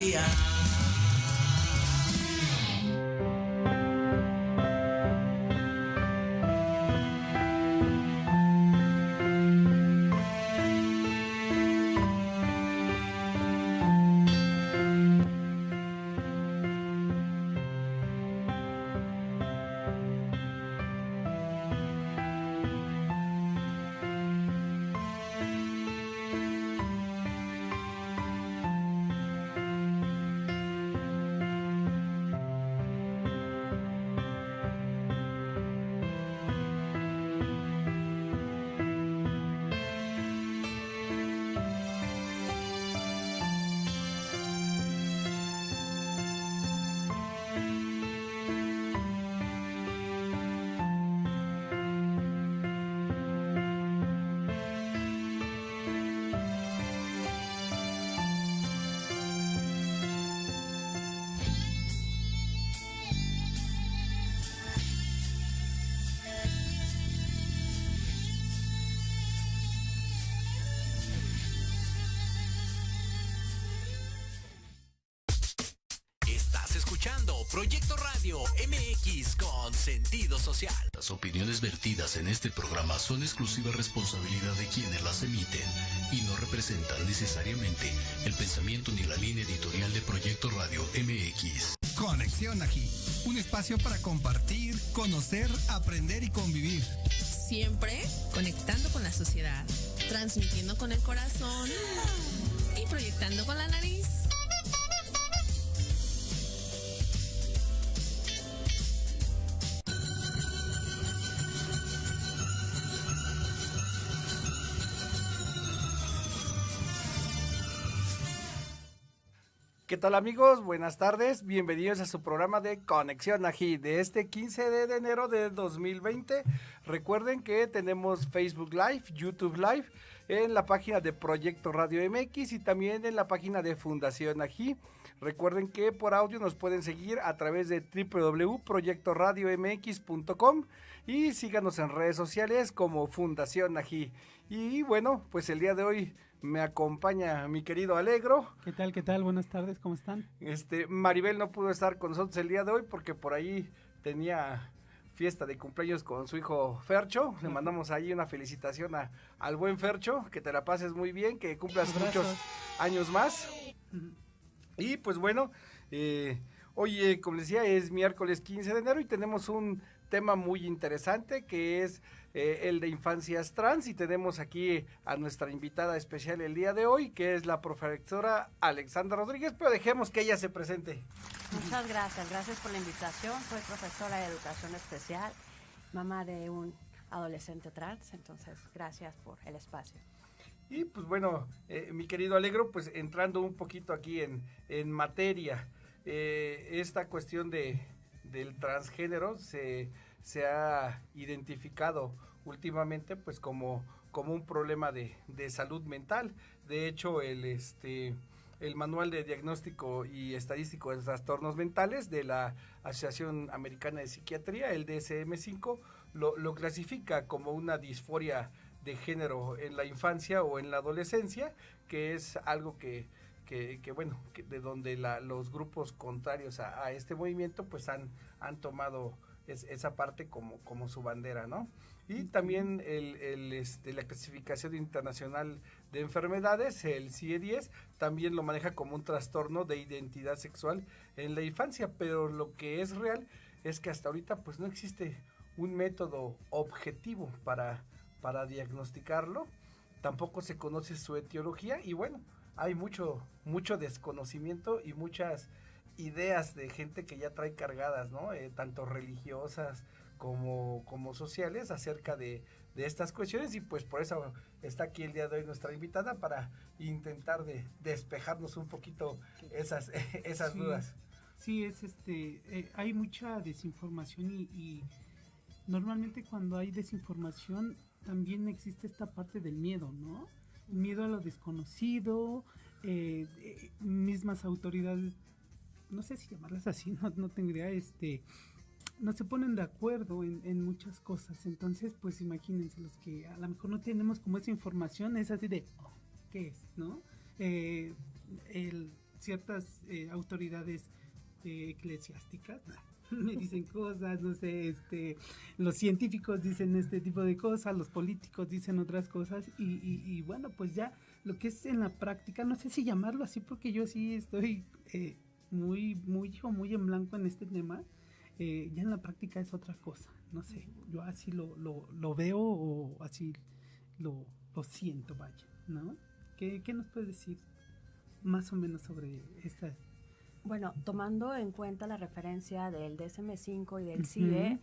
día. Proyecto Radio MX con sentido social. Las opiniones vertidas en este programa son exclusiva responsabilidad de quienes las emiten y no representan necesariamente el pensamiento ni la línea editorial de Proyecto Radio MX. Conexión Ají, un espacio para compartir, conocer, aprender y convivir. Siempre conectando con la sociedad, transmitiendo con el corazón y proyectando con la nariz. ¿Qué tal, amigos? Buenas tardes, bienvenidos a su programa de Conexión Ají de este 15 de enero de 2020. Recuerden que tenemos Facebook Live, YouTube Live, en la página de Proyecto Radio MX y también en la página de Fundación Ají. Recuerden que por audio nos pueden seguir a través de www.proyectoradiomx.com y síganos en redes sociales como Fundación Ají. Y bueno, pues el día de hoy me acompaña mi querido Alegro. ¿Qué tal? ¿Qué tal? Buenas tardes, ¿cómo están? Maribel no pudo estar con nosotros el día de hoy porque por ahí tenía fiesta de cumpleaños con su hijo Fercho. Le mandamos ahí una felicitación al buen Fercho, que te la pases muy bien, que cumplas muchos años más. Y pues bueno, hoy, como les decía, es miércoles 15 de enero y tenemos un tema muy interesante que es el de infancias trans, y tenemos aquí a nuestra invitada especial el día de hoy, que es la profesora Alexandra Rodríguez, pero dejemos que ella se presente. Muchas gracias por la invitación. Soy profesora de educación especial, mamá de un adolescente trans, entonces gracias por el espacio. Y pues bueno, mi querido Alegro, pues entrando un poquito aquí en materia, esta cuestión del transgénero se ha identificado últimamente pues como un problema de salud mental. De hecho, el Manual de Diagnóstico y Estadístico de Trastornos Mentales de la Asociación Americana de Psiquiatría, el DSM-5, lo clasifica como una disforia de género en la infancia o en la adolescencia, que es algo que de donde los grupos contrarios a este movimiento pues han tomado esa parte como su bandera, ¿no? Y también la clasificación internacional de enfermedades, el CIE-10, también lo maneja como un trastorno de identidad sexual en la infancia, pero lo que es real es que hasta ahorita pues no existe un método objetivo para diagnosticarlo, tampoco se conoce su etiología y bueno, hay mucho desconocimiento y muchas ideas de gente que ya trae cargadas, ¿no? Tanto religiosas como sociales acerca de estas cuestiones, y pues por eso está aquí el día de hoy nuestra invitada para intentar de despejarnos un poquito esas dudas. Sí, hay mucha desinformación y normalmente cuando hay desinformación también existe esta parte del miedo, ¿no? Miedo a lo desconocido, mismas autoridades, no sé si llamarlas así, no tengo idea, no se ponen de acuerdo en muchas cosas. Entonces pues imagínense, los que a lo mejor no tenemos como esa información, es así de ¿qué es? ¿No? ciertas autoridades eclesiásticas me dicen cosas, no sé, los científicos dicen este tipo de cosas, los políticos dicen otras cosas y bueno, pues ya lo que es en la práctica, no sé si llamarlo así porque yo sí estoy muy en blanco en este tema, ya en la práctica es otra cosa, no sé, yo así lo veo o así lo siento, vaya, ¿no? ¿Qué nos puedes decir más o menos sobre esta? Bueno, tomando en cuenta la referencia del DSM-5 y del CIE,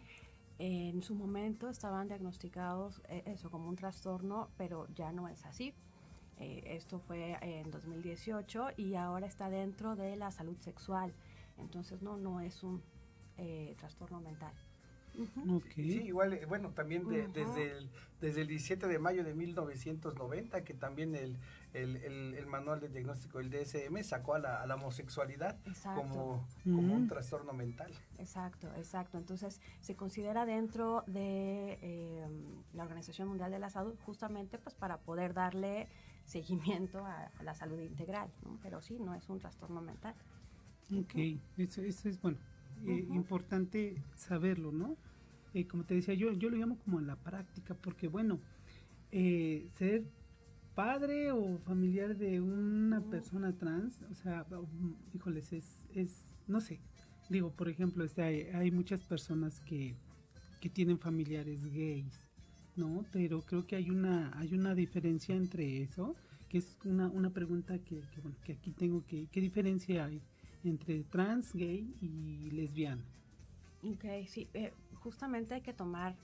en su momento estaban diagnosticados eso como un trastorno, pero ya no es así. Esto fue en 2018 y ahora está dentro de la salud sexual. Entonces no es un trastorno mental. Okay. Sí, igual, bueno, también desde el 17 de mayo de 1990, que también el manual de diagnóstico del DSM sacó a la homosexualidad como un trastorno mental. Exacto. Entonces se considera dentro de la Organización Mundial de la Salud justamente pues para poder darle seguimiento a la salud integral, ¿no? Pero sí, no es un trastorno mental. Ok, eso es bueno. Importante saberlo, ¿no? Como te decía, yo lo llamo como en la práctica, porque bueno, ser padre o familiar de una persona trans, o sea, híjoles, es no sé, digo, por ejemplo, hay muchas personas que tienen familiares gays, ¿no? Pero creo que hay una diferencia entre eso, que es una pregunta que aquí tengo ¿qué diferencia hay entre trans, gay y lesbiana? Ok, sí, justamente hay que tomar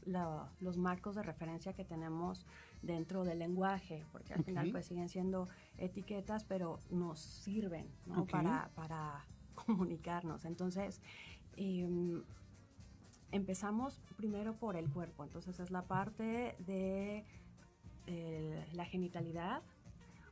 los marcos de referencia que tenemos dentro del lenguaje, porque al final pues siguen siendo etiquetas, pero nos sirven, ¿no? Para comunicarnos. Entonces, empezamos primero por el cuerpo, entonces es la parte de la genitalidad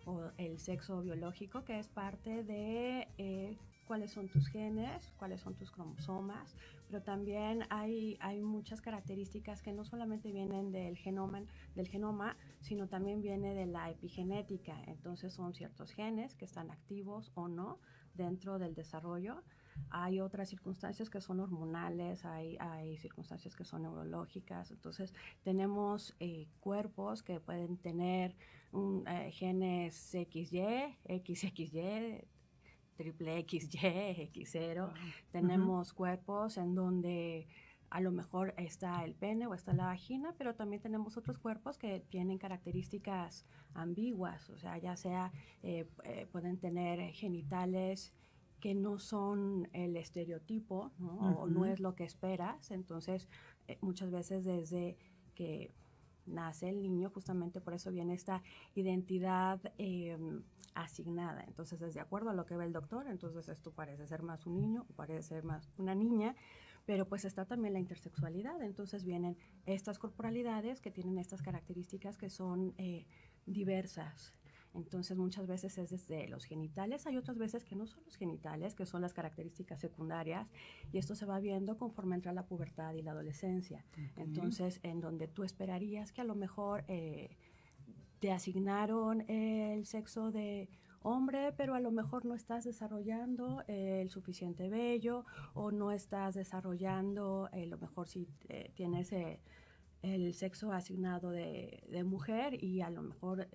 o el sexo biológico, que es parte de cuáles son tus genes, cuáles son tus cromosomas, pero también hay muchas características que no solamente vienen del genoma, sino también viene de la epigenética. Entonces son ciertos genes que están activos o no dentro del desarrollo. Hay otras circunstancias que son hormonales, hay circunstancias que son neurológicas. Entonces tenemos cuerpos que pueden tener genes XY, XXY, triple XY, X0. Tenemos cuerpos en donde a lo mejor está el pene o está la vagina, pero también tenemos otros cuerpos que tienen características ambiguas, o sea, ya sea pueden tener genitales que no son el estereotipo, ¿no? O no es lo que esperas. Entonces, muchas veces desde que nace el niño, justamente por eso viene esta identidad asignada. Entonces, es de acuerdo a lo que ve el doctor, entonces esto parece ser más un niño, parece ser más una niña, pero pues está también la intersexualidad. Entonces vienen estas corporalidades que tienen estas características que son diversas. Entonces muchas veces es desde los genitales, hay otras veces que no son los genitales, que son las características secundarias, y esto se va viendo conforme entra la pubertad y la adolescencia. Entonces, en donde tú esperarías que a lo mejor te asignaron el sexo de hombre, pero a lo mejor no estás desarrollando el suficiente vello, o no estás desarrollando, a lo mejor si tienes el sexo asignado de mujer, y a lo mejor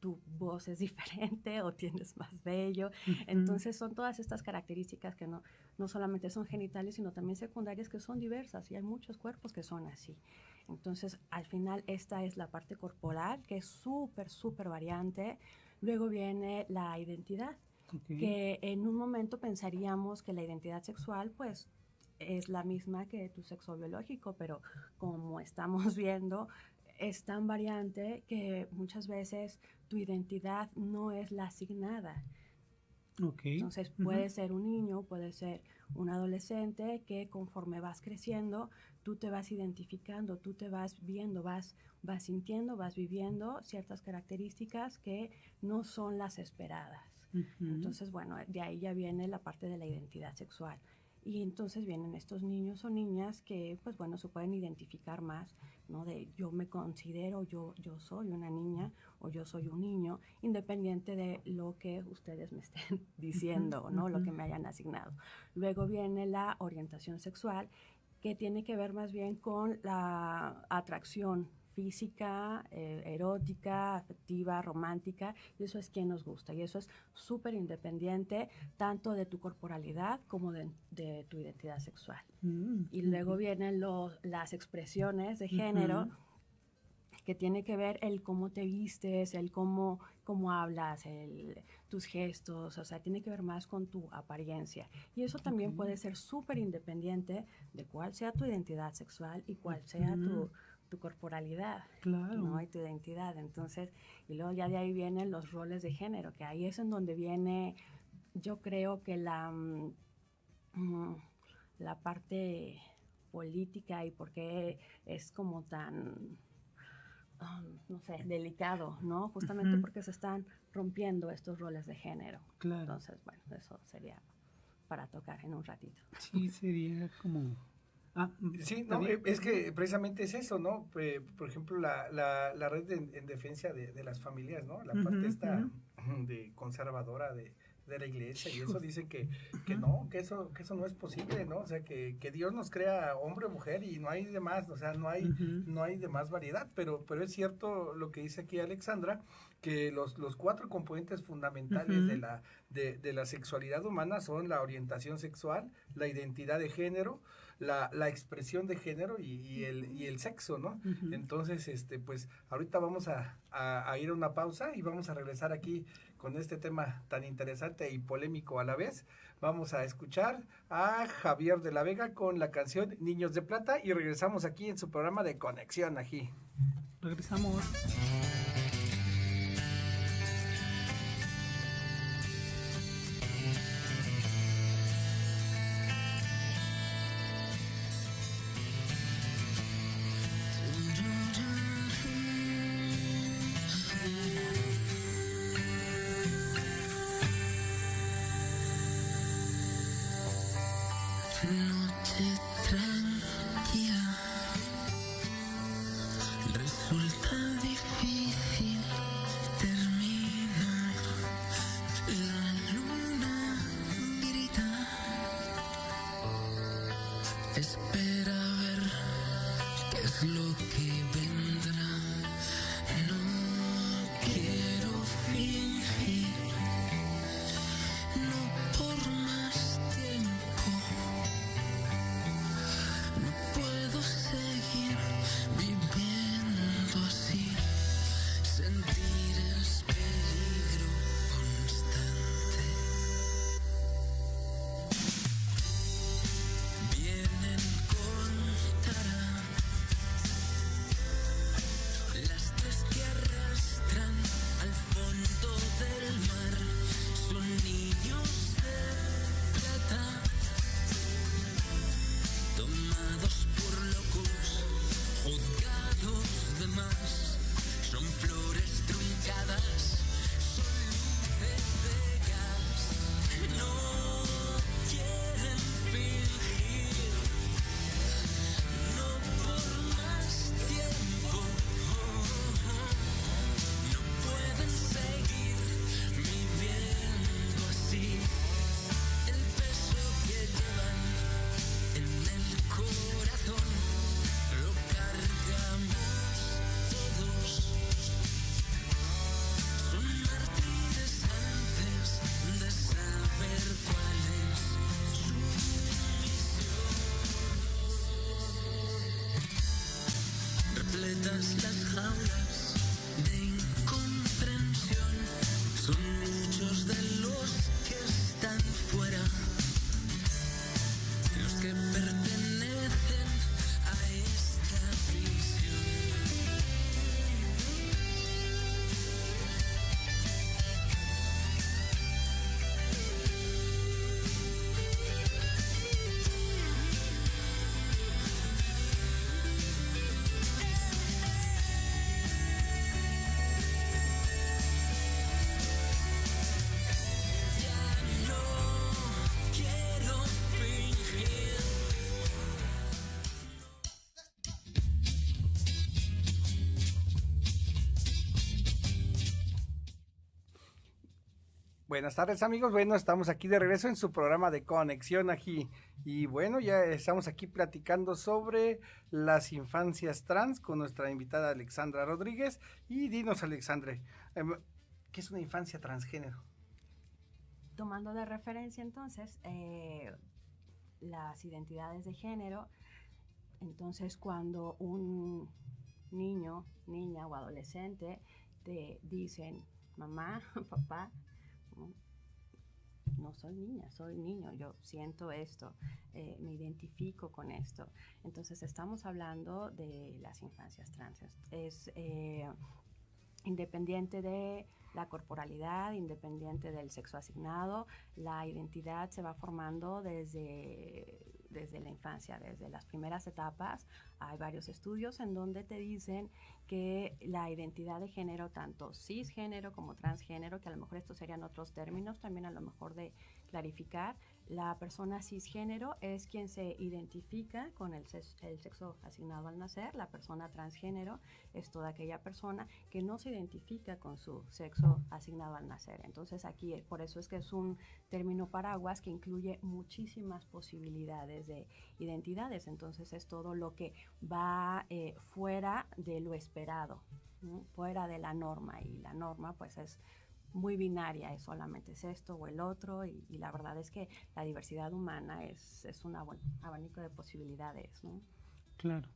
tu voz es diferente o tienes más vello. Entonces son todas estas características que no solamente son genitales, sino también secundarias, que son diversas, y hay muchos cuerpos que son así. Entonces, al final, esta es la parte corporal, que es súper variante. Luego viene la identidad, que en un momento pensaríamos que la identidad sexual, pues, es la misma que tu sexo biológico, pero como estamos viendo, es tan variante que muchas veces tu identidad no es la asignada. Entonces puede ser un niño, puede ser un adolescente, que conforme vas creciendo, tú te vas identificando, tú te vas viendo, vas sintiendo, vas viviendo ciertas características que no son las esperadas. Entonces, bueno, de ahí ya viene la parte de la identidad sexual. Y entonces vienen estos niños o niñas que, pues bueno, se pueden identificar más, ¿no? De yo me considero, yo soy una niña o yo soy un niño, independiente de lo que ustedes me estén diciendo, ¿no? Lo que me hayan asignado. Luego viene la orientación sexual, que tiene que ver más bien con la atracción física, erótica, afectiva, romántica, y eso es quien nos gusta, y eso es súper independiente tanto de tu corporalidad como de tu identidad sexual. Y luego vienen las expresiones de género, que tiene que ver el cómo te vistes, el cómo hablas, tus gestos, o sea, tiene que ver más con tu apariencia. Y eso también puede ser súper independiente de cuál sea tu identidad sexual y cuál sea tu corporalidad, ¿no? Y tu identidad. Entonces, y luego ya de ahí vienen los roles de género, que ahí es en donde viene, yo creo que la parte política y por qué es como tan, no sé, delicado, ¿no? Justamente porque se están rompiendo estos roles de género. Claro. Entonces, bueno, eso sería para tocar en un ratito. Sí, sería como... Sí, no, es que precisamente es eso, ¿no? Por ejemplo, la red en defensa de las familias, ¿no? La parte esta de conservadora de la iglesia, y eso dicen que no, que eso no es posible, ¿no? O sea, que Dios nos crea hombre o mujer y no hay de más, o sea, no hay de más variedad, pero es cierto lo que dice aquí Alexandra, que los 4 componentes fundamentales de la sexualidad humana son la orientación sexual, la identidad de género, la expresión de género y el sexo, ¿no? Entonces, pues ahorita vamos a ir a una pausa y vamos a regresar aquí con este tema tan interesante y polémico a la vez. Vamos a escuchar a Javier de la Vega con la canción Niños de Plata y regresamos aquí en su programa de Conexión Ají. Regresamos. Buenas tardes, amigos. Bueno, estamos aquí de regreso en su programa de Conexión aquí. Y bueno, ya estamos aquí platicando sobre las infancias trans con nuestra invitada Alexandra Rodríguez. Y dinos, Alexandre, ¿qué es una infancia transgénero? Tomando de referencia entonces las identidades de género, entonces cuando un niño, niña o adolescente te dicen, mamá, papá, no soy niña, soy niño, yo siento esto, me identifico con esto. Entonces estamos hablando de las infancias trans. Es independiente de la corporalidad, independiente del sexo asignado, la identidad se va formando desde la infancia, desde las primeras etapas. Hay varios estudios en donde te dicen que la identidad de género, tanto cisgénero como transgénero, que a lo mejor estos serían otros términos también a lo mejor de clarificar, la persona cisgénero es quien se identifica con el sexo asignado al nacer. La persona transgénero es toda aquella persona que no se identifica con su sexo asignado al nacer. Entonces aquí, por eso es que es un término paraguas que incluye muchísimas posibilidades de identidades. Entonces es todo lo que va fuera de lo esperado, ¿no? Fuera de la norma, y la norma pues es muy binaria, es solamente es esto o el otro, y la verdad es que la diversidad humana es un abanico de posibilidades, ¿no? Claro.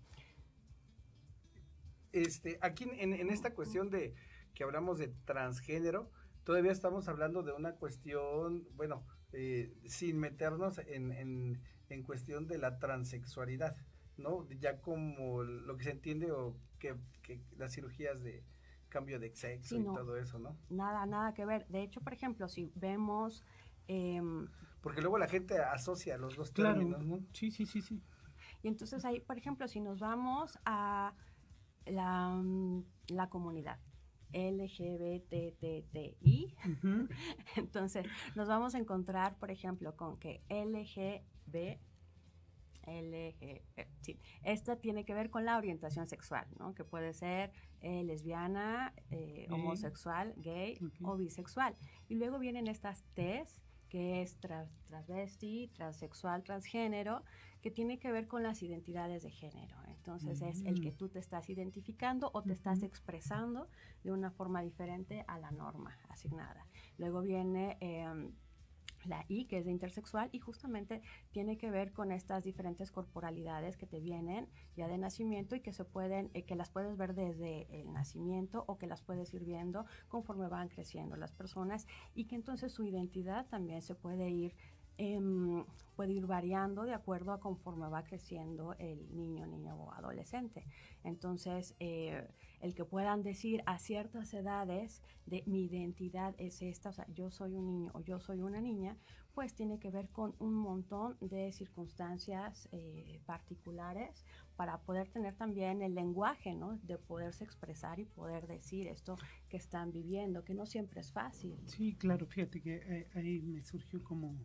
Aquí en esta cuestión de que hablamos de transgénero, todavía estamos hablando de una cuestión, bueno, sin meternos en cuestión de la transexualidad, ¿no? Ya como lo que se entiende, o que las cirugías de cambio de sexo, sí, y no, todo eso, ¿no? Nada que ver. De hecho, por ejemplo, si vemos... porque luego la gente asocia los dos términos, ¿no? Sí. Y entonces ahí, por ejemplo, si nos vamos a la comunidad LGBTTI, uh-huh. Entonces nos vamos a encontrar, por ejemplo, con que sí. Esta tiene que ver con la orientación sexual, ¿no? Que puede ser lesbiana, homosexual, gay, okay, o bisexual. Y luego vienen estas T's, que es transvesti, transexual, transgénero, que tiene que ver con las identidades de género. Entonces es el que tú te estás identificando o te estás expresando de una forma diferente a la norma asignada. Luego viene... la I, que es de intersexual, y justamente tiene que ver con estas diferentes corporalidades que te vienen ya de nacimiento y que se pueden, que las puedes ver desde el nacimiento o que las puedes ir viendo conforme van creciendo las personas, y que entonces su identidad también se puede ir variando de acuerdo a conforme va creciendo el niño o adolescente. Entonces, el que puedan decir a ciertas edades de mi identidad es esta, o sea, yo soy un niño o yo soy una niña, pues tiene que ver con un montón de circunstancias particulares para poder tener también el lenguaje, ¿no? De poderse expresar y poder decir esto que están viviendo, que no siempre es fácil. Sí, claro, fíjate que ahí me surgió como...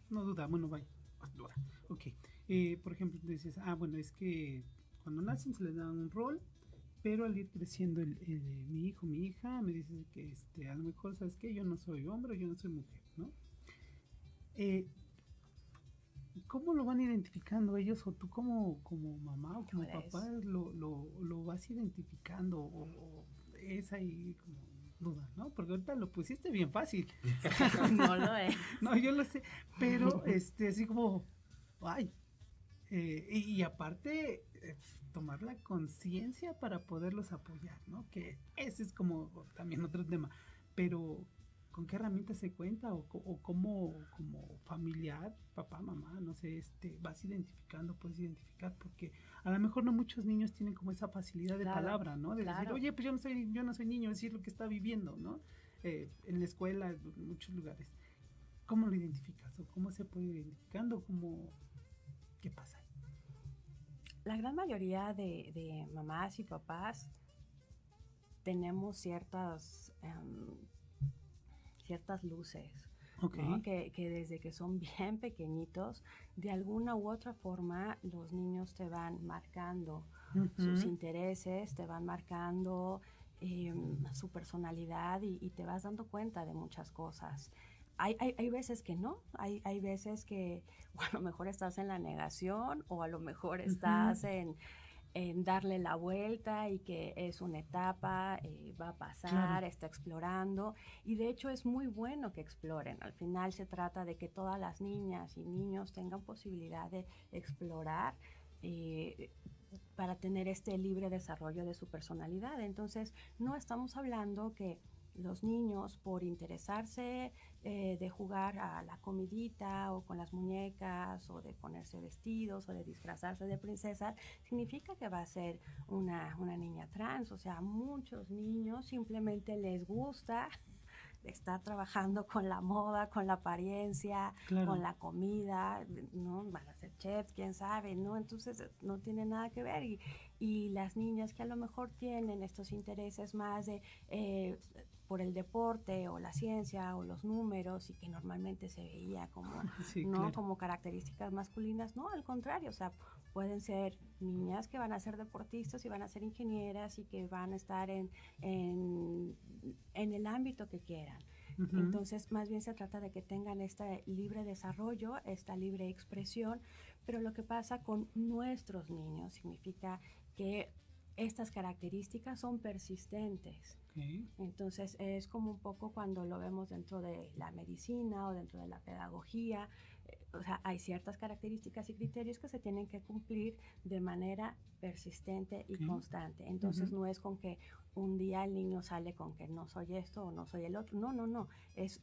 No duda, bueno, vaya, duda. Ok. Por ejemplo, dices, bueno, es que cuando nacen se les da un rol, pero al ir creciendo mi hijo, mi hija, me dice que a lo mejor, ¿sabes qué? Yo no soy hombre, yo no soy mujer, ¿no? ¿Cómo lo van identificando ellos? O tú como mamá o como papá lo vas identificando, o es ahí como... duda, ¿no? Porque ahorita lo pusiste bien fácil. No lo es. No, yo lo sé, pero así como, y aparte tomar la conciencia para poderlos apoyar, ¿no? Que ese es como también otro tema, pero ¿con qué herramientas se cuenta? O cómo como familiar, papá, mamá, no sé, puedes identificar, porque a lo mejor no muchos niños tienen como esa facilidad de palabra, ¿no? De decir, oye, pues yo no soy niño, decir lo que está viviendo, ¿no? En la escuela, en muchos lugares. ¿Cómo lo identificas? ¿O cómo se puede ir identificando? ¿Qué pasa ahí? La gran mayoría de mamás y papás tenemos ciertas luces, okay, ¿no? Que desde que son bien pequeñitos, de alguna u otra forma, los niños te van marcando sus intereses, te van marcando su personalidad y te vas dando cuenta de muchas cosas. Hay veces que no, hay veces que o a lo mejor estás en la negación o a lo mejor estás en darle la vuelta y que es una etapa, va a pasar, claro, está explorando, y de hecho es muy bueno que exploren. Al final se trata de que todas las niñas y niños tengan posibilidad de explorar para tener este libre desarrollo de su personalidad. Entonces no estamos hablando que los niños, por interesarse de jugar a la comidita o con las muñecas o de ponerse vestidos o de disfrazarse de princesa, significa que va a ser una niña trans. O sea, muchos niños simplemente les gusta estar trabajando con la moda, con la apariencia, claro, con la comida, ¿no? Van a ser chefs, quién sabe, ¿no? Entonces no tiene nada que ver. Y las niñas que a lo mejor tienen estos intereses más de por el deporte o la ciencia o los números, y que normalmente se veía como, sí, ¿no? Claro, como características masculinas, no, al contrario, o sea, pueden ser niñas que van a ser deportistas y van a ser ingenieras y que van a estar en el ámbito que quieran. Uh-huh. Entonces, más bien se trata de que tengan este libre desarrollo, esta libre expresión, pero lo que pasa con nuestros niños significa que estas características son persistentes. Okay. Entonces es como un poco cuando lo vemos dentro de la medicina o dentro de la pedagogía. O sea, hay ciertas características y criterios que se tienen que cumplir de manera persistente y constante. Entonces, no es con que un día el niño sale con que no soy esto o no soy el otro. No.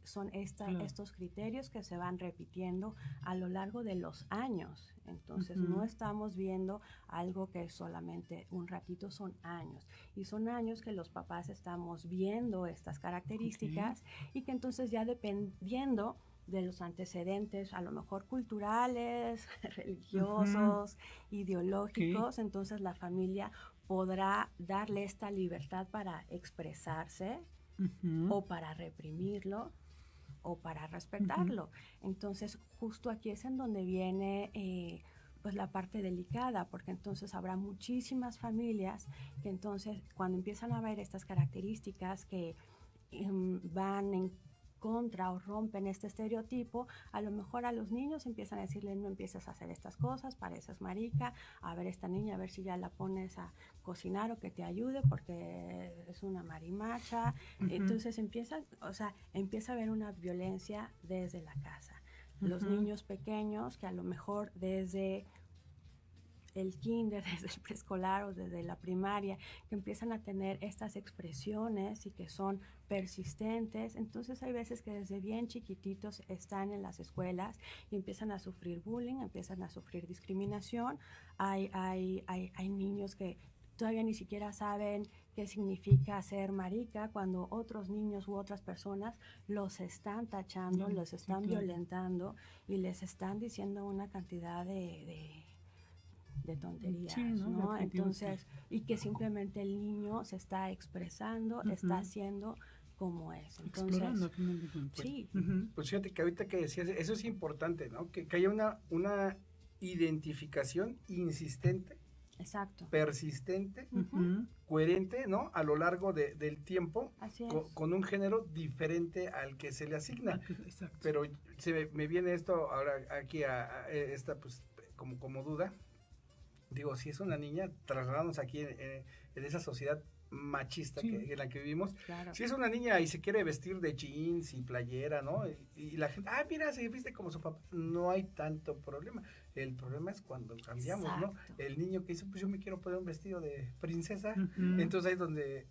Son estos criterios que se van repitiendo a lo largo de los años. Entonces, no estamos viendo algo que es solamente un ratito, son años. Y son años que los papás estamos viendo estas características y que entonces ya dependiendo de los antecedentes, a lo mejor culturales, religiosos, ideológicos, entonces la familia podrá darle esta libertad para expresarse o para reprimirlo o para respetarlo. Entonces, justo aquí es en donde viene pues la parte delicada, porque entonces habrá muchísimas familias que entonces cuando empiezan a ver estas características que van en contra o rompen este estereotipo, a lo mejor a los niños empiezan a decirle no empieces a hacer estas cosas, pareces marica, a ver esta niña, a ver si ya la pones a cocinar o que te ayude porque es una marimacha. Entonces empieza a haber una violencia desde la casa. Los niños pequeños que a lo mejor desde el kinder, desde el preescolar o desde la primaria, que empiezan a tener estas expresiones y que son persistentes. Entonces hay veces que desde bien chiquititos están en las escuelas y empiezan a sufrir bullying, empiezan a sufrir discriminación. Hay niños que todavía ni siquiera saben qué significa ser marica, cuando otros niños u otras personas los están tachando, los están violentando y les están diciendo una cantidad de tonterías, ¿no? Entonces, y que simplemente el niño se está expresando, está haciendo como es. Entonces, explorando, sí. Pues fíjate que ahorita que decías, eso es importante, ¿no? Que haya una identificación insistente, exacto, persistente, coherente, ¿no? A lo largo del tiempo, con un género diferente al que se le asigna. Exacto. Pero me viene esto ahora aquí a esta, pues, como duda. Digo, si es una niña, trasladamos aquí en esa sociedad machista en la que vivimos. Claro. Si es una niña y se quiere vestir de jeans y playera, ¿no? Y la gente, mira, se viste como su papá. No hay tanto problema. El problema es cuando cambiamos, exacto, ¿no? El niño que dice, pues yo me quiero poner un vestido de princesa. Entonces ahí es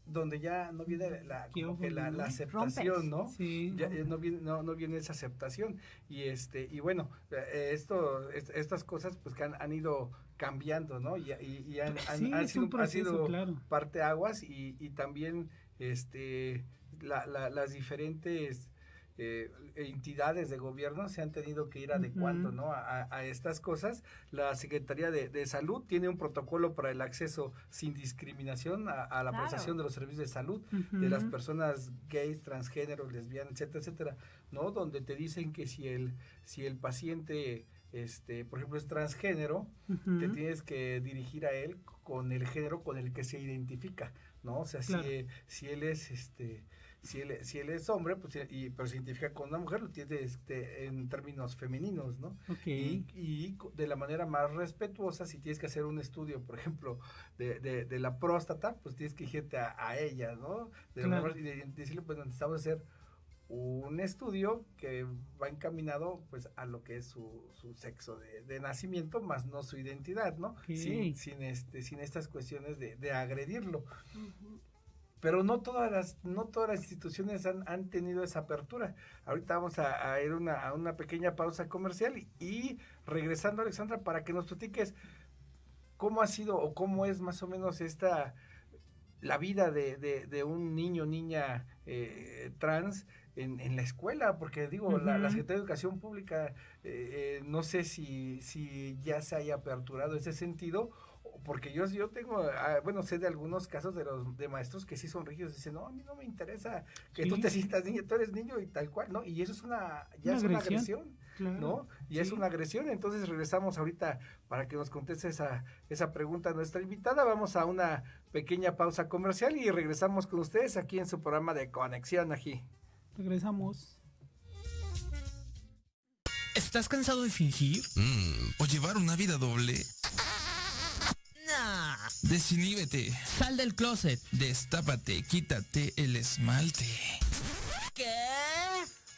donde ya no viene la aceptación, ¿no? Sí. Ya no viene esa aceptación. Y bueno, estas cosas pues que han ido cambiando, ¿no? Y han sido claro, parteaguas y también las diferentes entidades de gobierno se han tenido que ir adecuando, ¿no? a estas cosas. La Secretaría de Salud tiene un protocolo para el acceso sin discriminación a la prestación de los servicios de salud de las personas gays, transgéneros, lesbianas, etcétera, etcétera, ¿no? Donde te dicen que si el paciente por ejemplo es transgénero, te tienes que dirigir a él con el género con el que se identifica, ¿no? O sea, Claro. si él es si él es hombre, pues pero se identifica con una mujer, lo tiene en términos femeninos, ¿no? Ok. Y de la manera más respetuosa, si tienes que hacer un estudio, por ejemplo, de la próstata, pues tienes que irte a ella, ¿no? Claro. Y decirle, pues necesitamos hacer un estudio que va encaminado pues a lo que es su sexo de nacimiento, más no su identidad, ¿no? Ok. Sin estas cuestiones de agredirlo. Pero no todas las instituciones han tenido esa apertura. Ahorita vamos a ir a una pequeña pausa comercial y regresando, Alexandra, para que nos platiques cómo ha sido o cómo es más o menos la vida de un niño, niña trans en la escuela, porque digo, la Secretaría de Educación Pública, no sé si ya se haya aperturado ese sentido, porque yo tengo, bueno, sé de algunos casos de maestros que sí son rígidos, dicen, no, a mí no me interesa que tú te sientas niño, tú eres niño y tal cual, ¿no? Y eso es una agresión, claro. ¿no? Y es una agresión. Entonces regresamos ahorita para que nos conteste esa pregunta a nuestra invitada. Vamos a una pequeña pausa comercial y regresamos con ustedes aquí en su programa de Conexión Ají. Regresamos. ¿Estás cansado de fingir? ¿O llevar una vida doble? Nah. Desiniúbete. Sal del closet. Destápate, quítate el esmalte. ¿Qué?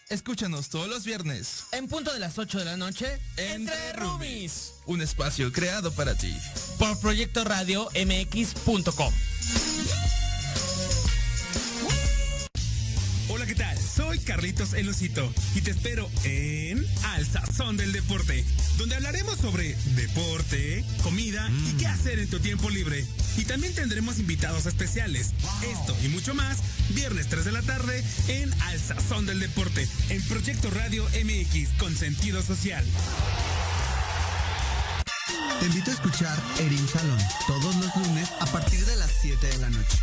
Escúchanos todos los viernes. En punto de las 8 de la noche. Entre Roomies. Un espacio creado para ti. Por Proyecto Radio MX.com. Hola, ¿qué tal? Soy Carlitos El Osito y te espero en Al Sazón del Deporte, donde hablaremos sobre deporte, comida y qué hacer en tu tiempo libre. Y también tendremos invitados especiales. Esto y mucho más, viernes 3 de la tarde en Al Sazón del Deporte, en Proyecto Radio MX con sentido social. Te invito a escuchar Erin Salón todos los lunes a partir de las 7 de la noche.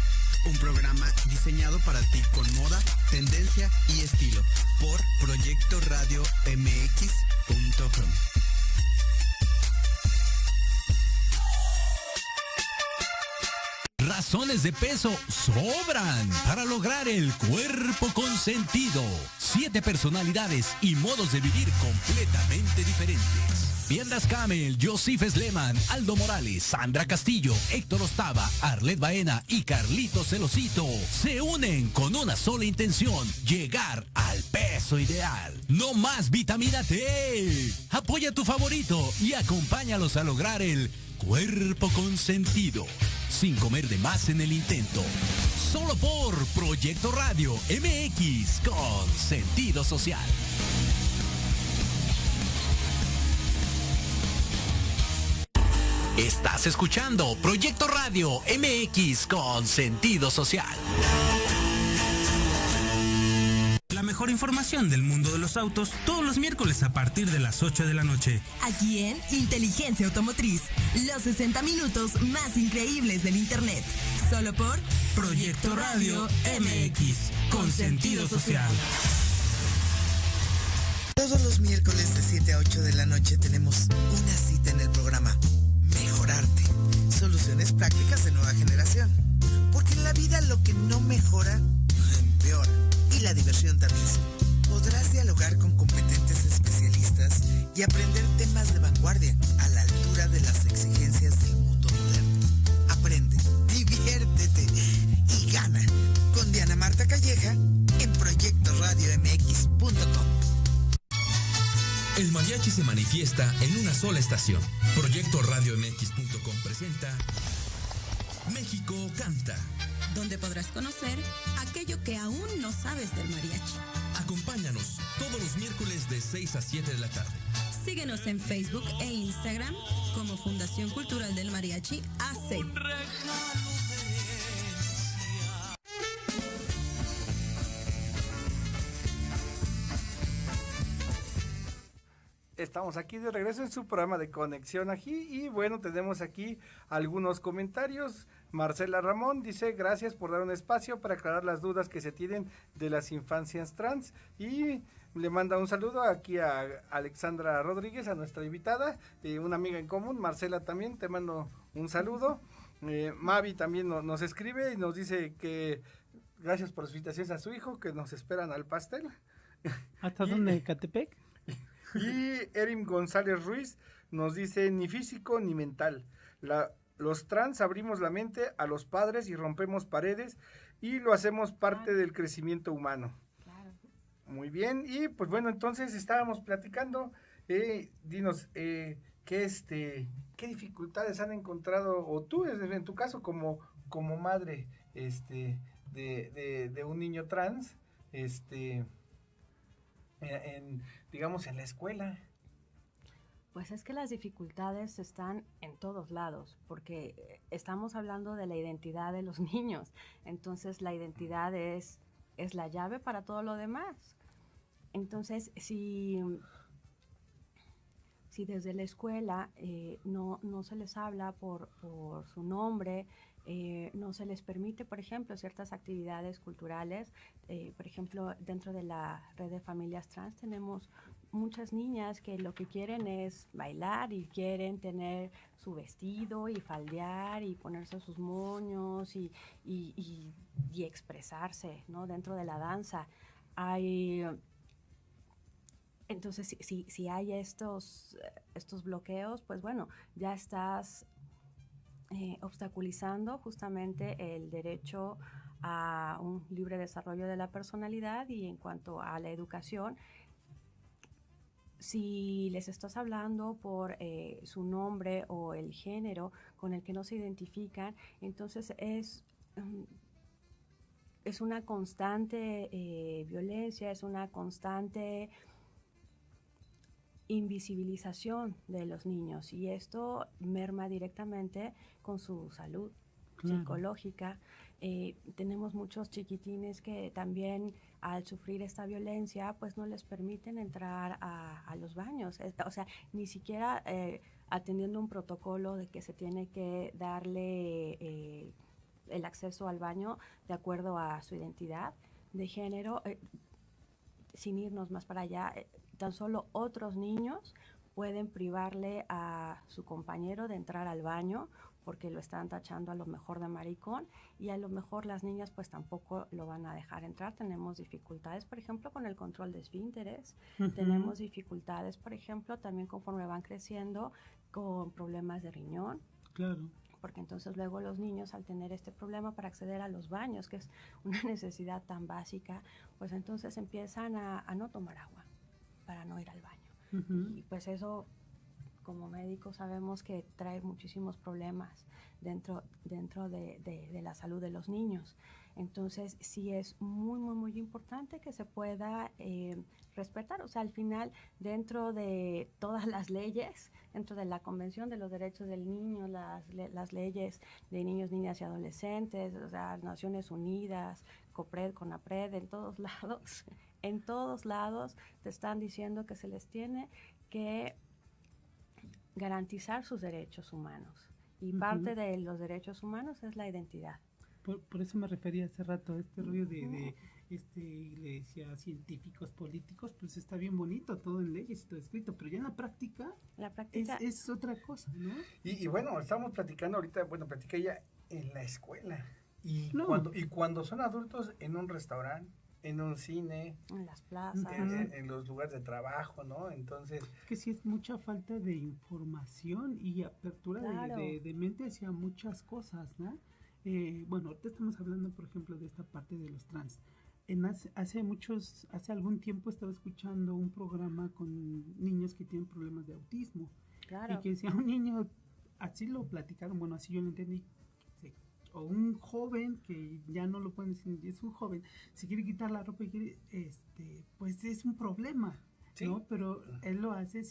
Un programa diseñado para ti con moda, tendencia y estilo por Proyecto Radio MX.com. Razones de peso sobran para lograr el cuerpo consentido. 7 personalidades y modos de vivir completamente diferentes. Piernas Camel, Joseph Sleman, Aldo Morales, Sandra Castillo, Héctor Ostava, Arlet Baena y Carlitos Celosito se unen con una sola intención: llegar al peso ideal. No más vitamina T. Apoya a tu favorito y acompáñalos a lograr el cuerpo consentido, sin comer de más en el intento. Solo por Proyecto Radio MX con sentido social. Estás escuchando Proyecto Radio MX con sentido social. La mejor información del mundo de los autos todos los miércoles a partir de las 8 de la noche. Aquí en Inteligencia Automotriz, los 60 minutos más increíbles del Internet. Solo por Proyecto Radio MX con sentido social. Todos los miércoles de 7 a 8 de la noche tenemos una cita en el programa Mejorarte. Soluciones prácticas de nueva generación. Porque en la vida lo que no mejora, empeora. Y la diversión también. Podrás dialogar con competentes especialistas y aprender temas de vanguardia a la altura de las exigencias del mundo moderno. Aprende, diviértete y gana con Diana Marta Calleja en proyectoradiomx.com. El mariachi se manifiesta en una sola estación. Proyecto Radio MX.com presenta México Canta, donde podrás conocer aquello que aún no sabes del mariachi. Acompáñanos todos los miércoles de 6 a 7 de la tarde. Síguenos en Facebook e Instagram como Fundación Cultural del Mariachi AC. Estamos aquí de regreso en su programa de Conexión Ají y bueno, tenemos aquí algunos comentarios. Marcela Ramón dice: gracias por dar un espacio para aclarar las dudas que se tienen de las infancias trans, y le manda un saludo aquí a Alexandra Rodríguez, a nuestra invitada, una amiga en común. Marcela, también te mando un saludo. Mavi también nos escribe y nos dice que gracias por las felicitaciones a su hijo, que nos esperan al pastel. ¿Hasta dónde? ¿Catepec? Y Erin González Ruiz nos dice, ni físico ni mental. Los trans abrimos la mente a los padres y rompemos paredes y lo hacemos parte del crecimiento humano. Claro. Muy bien, y pues bueno, entonces estábamos platicando, dinos, ¿qué dificultades han encontrado, o tú en tu caso como madre de un niño trans, digamos en la escuela? Pues es que las dificultades están en todos lados, porque estamos hablando de la identidad de los niños, entonces la identidad es la llave para todo lo demás. Entonces, si desde la escuela no se les habla por su nombre, no se les permite, por ejemplo, ciertas actividades culturales, por ejemplo, dentro de la red de familias trans tenemos muchas niñas que lo que quieren es bailar y quieren tener su vestido y faldear y ponerse sus moños y expresarse, ¿no? Dentro de la danza. Entonces, si hay estos bloqueos, pues bueno, ya estás obstaculizando justamente el derecho a un libre desarrollo de la personalidad. Y en cuanto a la educación, si les estás hablando por su nombre o el género con el que no se identifican, entonces es una constante violencia, es una constante invisibilización de los niños, y esto merma directamente con su salud psicológica. Tenemos muchos chiquitines que también al sufrir esta violencia pues no les permiten entrar a los baños, o sea, ni siquiera atendiendo un protocolo de que se tiene que darle el acceso al baño de acuerdo a su identidad de género. Sin irnos más para allá, tan solo otros niños pueden privarle a su compañero de entrar al baño porque lo están tachando a lo mejor de maricón, y a lo mejor las niñas pues tampoco lo van a dejar entrar. Tenemos dificultades, por ejemplo, con el control de esfínteres. Tenemos dificultades, por ejemplo, también conforme van creciendo con problemas de riñón. Claro. Porque entonces luego los niños, al tener este problema para acceder a los baños, que es una necesidad tan básica, pues entonces empiezan a no tomar agua para no ir al baño. Y pues eso, como médicos, sabemos que trae muchísimos problemas dentro de la salud de los niños. Entonces sí es muy, muy, muy importante que se pueda respetar. O sea, al final, dentro de todas las leyes, dentro de la Convención de los Derechos del Niño, las leyes de niños, niñas y adolescentes, o sea, Naciones Unidas, COPRED, CONAPRED, en todos lados te están diciendo que se les tiene que garantizar sus derechos humanos. Y parte de los derechos humanos es la identidad. Por eso me refería hace rato a este rollo de iglesia, científicos, políticos, pues está bien bonito todo en leyes y todo escrito, pero ya en la práctica es otra cosa, ¿no? Y bueno, estamos platicando ahorita, platica ella en la escuela. Y cuando son adultos, en un restaurante, en un cine, en las plazas, en los lugares de trabajo, ¿no? Entonces, que sí es mucha falta de información y apertura de mente hacia muchas cosas, ¿no? Ahorita estamos hablando, por ejemplo, de esta parte de los trans. Hace algún tiempo estaba escuchando un programa con niños que tienen problemas de autismo. Claro. Y que decía un niño, así lo platicaron, así yo lo entendí, o un joven que ya no lo pueden decir, es un joven, si quiere quitar la ropa y quiere, pues es un problema, ¿sí? ¿No? Pero él lo hace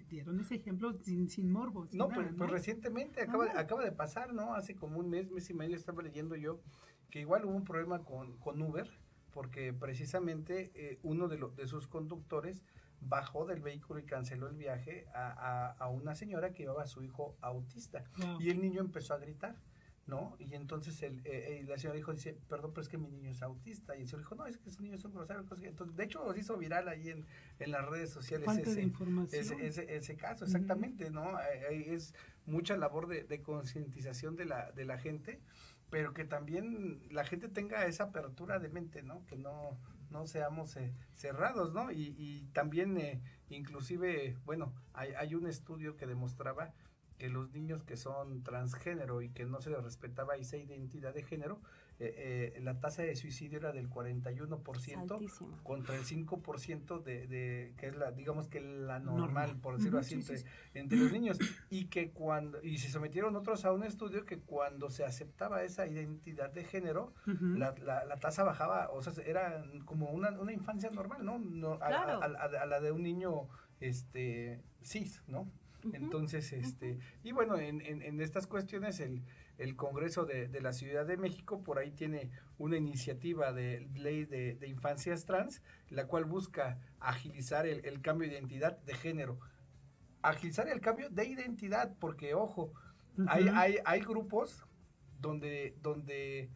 dieron ese ejemplo sin morbo. Sin nada, pues recientemente acaba de pasar, ¿no? Hace como un mes y medio estaba leyendo yo que igual hubo un problema con Uber, porque precisamente uno de sus conductores bajó del vehículo y canceló el viaje a una señora que llevaba a su hijo autista. Y el niño empezó a gritar. ¿no? Y entonces la señora dice, perdón, pero es que mi niño es autista. Y el señor dijo, no, es que ese niño es un grosero. Entonces, de hecho, se hizo viral ahí en las redes sociales ese caso, exactamente, ¿no? Es mucha labor de concientización de la gente, pero que también la gente tenga esa apertura de mente, ¿no? Que no seamos cerrados, ¿no? Y también, inclusive, bueno, hay un estudio que demostraba que los niños que son transgénero y que no se les respetaba esa identidad de género, la tasa de suicidio era del 41% contra el 5% de que es digamos que la normal, por decirlo así, entre los niños, y que y se sometieron otros a un estudio que cuando se aceptaba esa identidad de género, la tasa bajaba, o sea, era como una infancia normal, ¿no? Claro. A la de un niño cis, ¿no? Entonces, y bueno, en estas cuestiones el Congreso de la Ciudad de México por ahí tiene una iniciativa de ley de infancias trans, la cual busca agilizar el cambio de identidad de género. Agilizar el cambio de identidad, porque ojo, hay grupos donde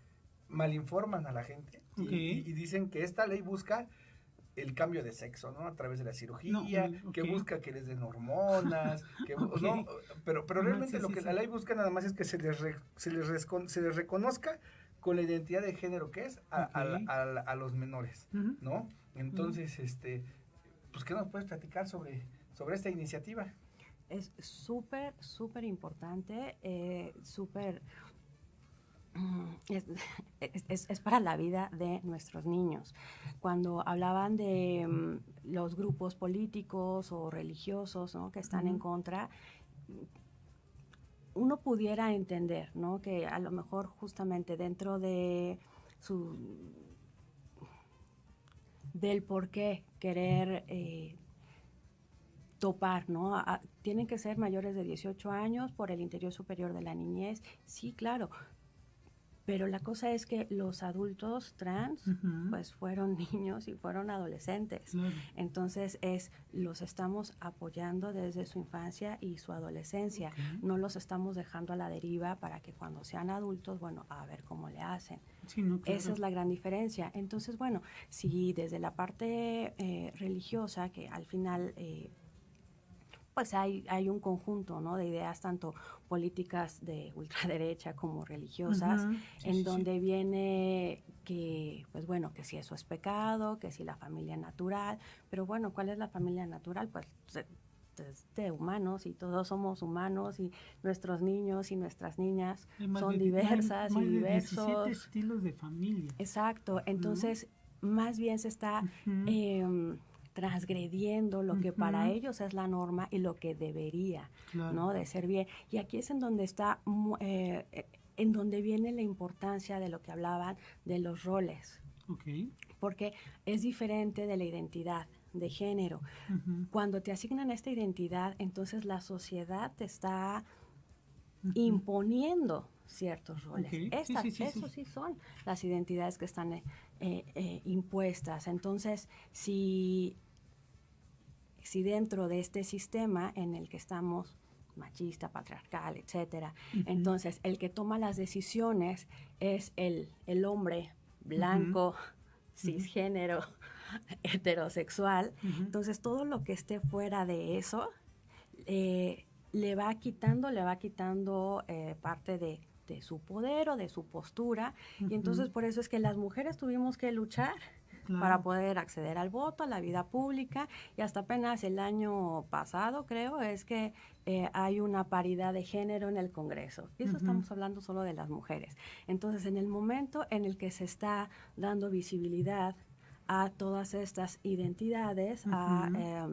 malinforman a la gente y dicen que esta ley busca el cambio de sexo, ¿no? A través de la cirugía, que busca que les den hormonas, ¿no? Pero realmente lo que la ley busca nada más es que se les reconozca con la identidad de género que es a los menores, ¿no? Entonces, pues, ¿qué nos puedes platicar sobre esta iniciativa? Es súper, súper importante, es para la vida de nuestros niños. Cuando hablaban de los grupos políticos o religiosos, ¿no? Que están en contra, uno pudiera entender, ¿no? Que a lo mejor justamente dentro de del por qué querer topar, ¿no? Tienen que ser mayores de 18 años por el interior superior de la niñez, sí, claro. Pero la cosa es que los adultos trans, pues fueron niños y fueron adolescentes. Entonces los estamos apoyando desde su infancia y su adolescencia. No los estamos dejando a la deriva para que cuando sean adultos, bueno, a ver cómo le hacen. Sí, no, claro. Esa es la gran diferencia. Entonces, bueno, si desde la parte religiosa, que al final pues hay un conjunto, ¿no? De ideas tanto políticas de ultraderecha como religiosas, donde viene que, pues bueno, que si eso es pecado, que si la familia natural, pero bueno, ¿cuál es la familia natural? Pues de humanos, y todos somos humanos, y nuestros niños y nuestras niñas son diversas y diversos. 17 estilos de familia. Exacto, entonces más bien se está transgrediendo lo que para ellos es la norma y lo que debería, ¿no? De ser bien. Y aquí es en donde está, en donde viene la importancia de lo que hablaban de los roles. Porque es diferente de la identidad de género. Cuando te asignan esta identidad, entonces la sociedad te está imponiendo ciertos roles. Eso sí son las identidades que están impuestas. Entonces, si dentro de este sistema en el que estamos, machista, patriarcal, etcétera, entonces el que toma las decisiones es el hombre blanco, cisgénero, heterosexual, entonces todo lo que esté fuera de eso le va quitando parte de su poder o de su postura, y entonces por eso es que las mujeres tuvimos que luchar para poder acceder al voto, a la vida pública, y hasta apenas el año pasado, creo, es que hay una paridad de género en el Congreso. Y eso estamos hablando solo de las mujeres. Entonces, en el momento en el que se está dando visibilidad a todas estas identidades, a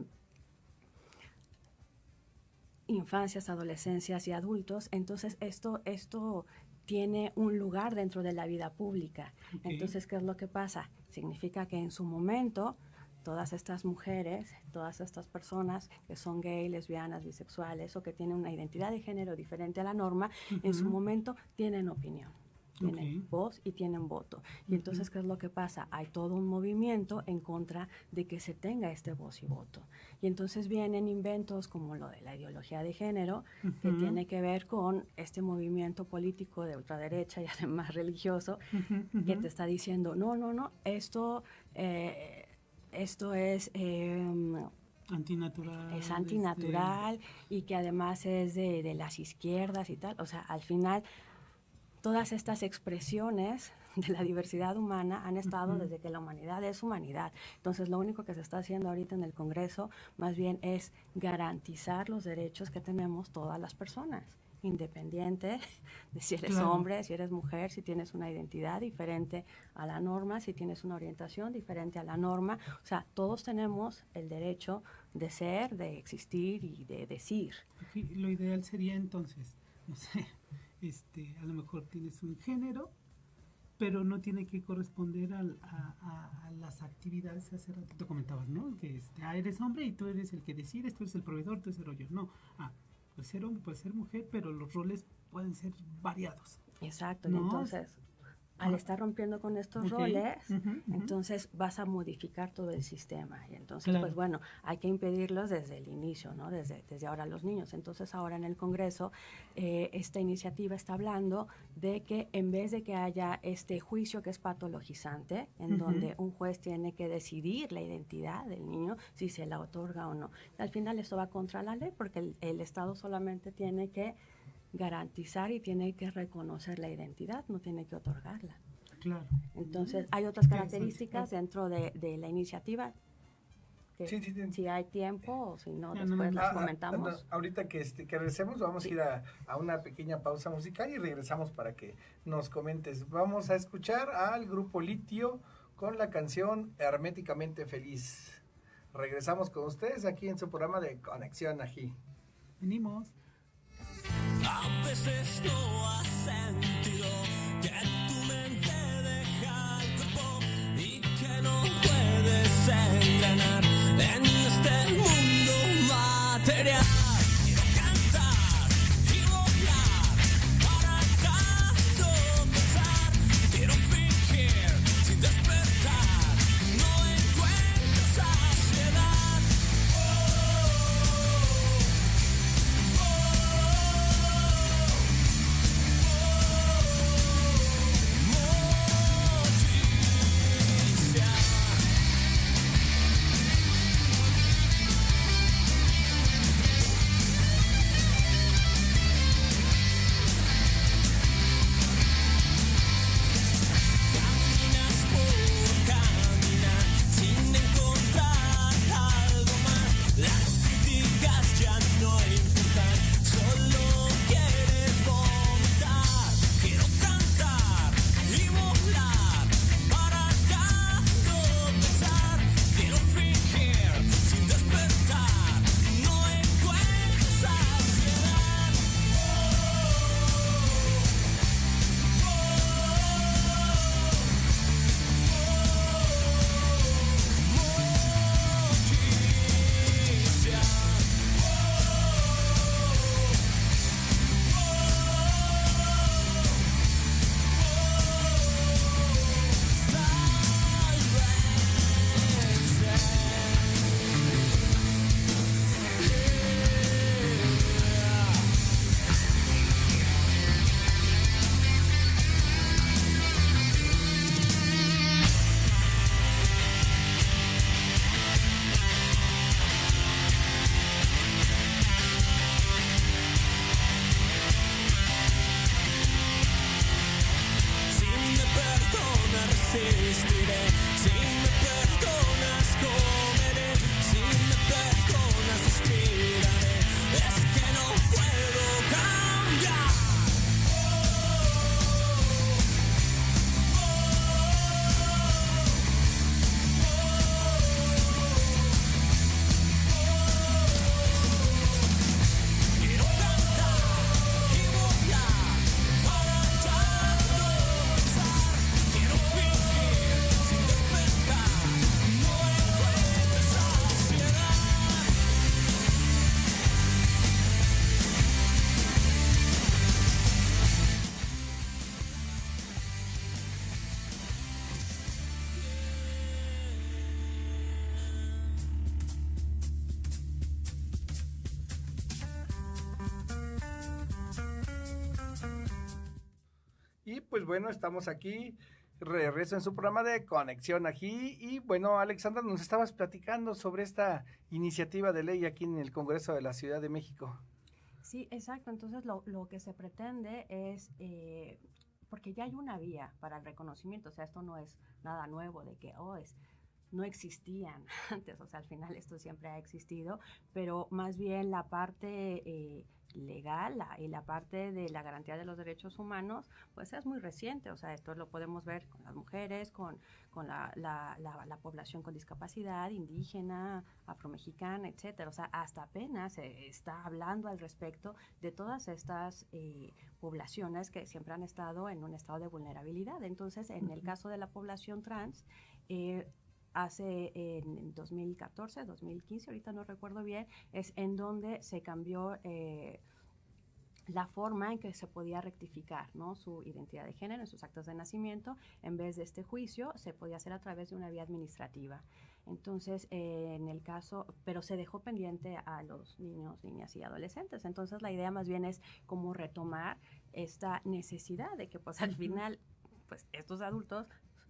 infancias, adolescencias y adultos, entonces esto tiene un lugar dentro de la vida pública. Entonces, ¿qué es lo que pasa? Significa que en su momento todas estas mujeres, todas estas personas que son gay, lesbianas, bisexuales o que tienen una identidad de género diferente a la norma, en su momento tienen opinión. Tienen voz y tienen voto. Y entonces, ¿qué es lo que pasa? Hay todo un movimiento en contra de que se tenga este voz y voto. Y entonces vienen inventos como lo de la ideología de género, que tiene que ver con este movimiento político de ultraderecha y además religioso, que te está diciendo, no, esto es... antinatural. Es antinatural y que además es de las izquierdas y tal. O sea, al final, todas estas expresiones de la diversidad humana han estado desde que la humanidad es humanidad. Entonces, lo único que se está haciendo ahorita en el Congreso, más bien, es garantizar los derechos que tenemos todas las personas, independiente de si eres hombre, si eres mujer, si tienes una identidad diferente a la norma, si tienes una orientación diferente a la norma. O sea, todos tenemos el derecho de ser, de existir y de decir. Aquí, lo ideal sería entonces, no sé, a lo mejor tienes un género, pero no tiene que corresponder a las actividades que hace ratito comentabas, ¿no? Que eres hombre y tú eres el que decides, tú eres el proveedor, tú eres el rollo. No, puede ser hombre, puede ser mujer, pero los roles pueden ser variados. Exacto, ¿no? Y entonces, al estar rompiendo con estos roles, entonces vas a modificar todo el sistema. Y entonces, pues bueno, hay que impedirlos desde el inicio, ¿no? Desde ahora los niños. Entonces, ahora en el Congreso, esta iniciativa está hablando de que en vez de que haya este juicio que es patologizante, en donde un juez tiene que decidir la identidad del niño, si se la otorga o no. Al final esto va contra la ley, porque el Estado solamente tiene que garantizar y tiene que reconocer la identidad, no tiene que otorgarla. Claro. Entonces, hay otras características dentro de la iniciativa que si hay tiempo o si no, después las comentamos. Ahorita que regresemos, vamos a ir a una pequeña pausa musical y regresamos para que nos comentes. Vamos a escuchar al grupo Litio con la canción Herméticamente Feliz. Regresamos con ustedes aquí en su programa de Conexión Ají. Venimos. A veces no has sentido que tu mente deja el cuerpo y que no puedes engrenar en este mundo material. Quiero cantar y volar para tanto pensar. Quiero fingir sin despertar. No encuentro saciedad. pues bueno, estamos aquí, regreso en su programa de Conexión aquí. Y bueno, Alexandra, nos estabas platicando sobre esta iniciativa de ley aquí en el Congreso de la Ciudad de México. Sí, exacto. Entonces lo que se pretende es, porque ya hay una vía para el reconocimiento, o sea, esto no es nada nuevo de que, no existían antes, o sea, al final esto siempre ha existido, pero más bien la parte legal y la parte de la garantía de los derechos humanos, pues es muy reciente, o sea, esto lo podemos ver con las mujeres, con la población con discapacidad, indígena, afromexicana, etcétera, o sea, hasta apenas se está hablando al respecto de todas estas poblaciones que siempre han estado en un estado de vulnerabilidad. Entonces, en el caso de la población trans, hace en 2014, 2015, ahorita no recuerdo bien, es en donde se cambió la forma en que se podía rectificar, ¿no?, su identidad de género en sus actas de nacimiento. En vez de este juicio, se podía hacer a través de una vía administrativa. Entonces, en el caso, pero se dejó pendiente a los niños, niñas y adolescentes. Entonces, la idea más bien es cómo retomar esta necesidad de que, pues, al final, pues, estos adultos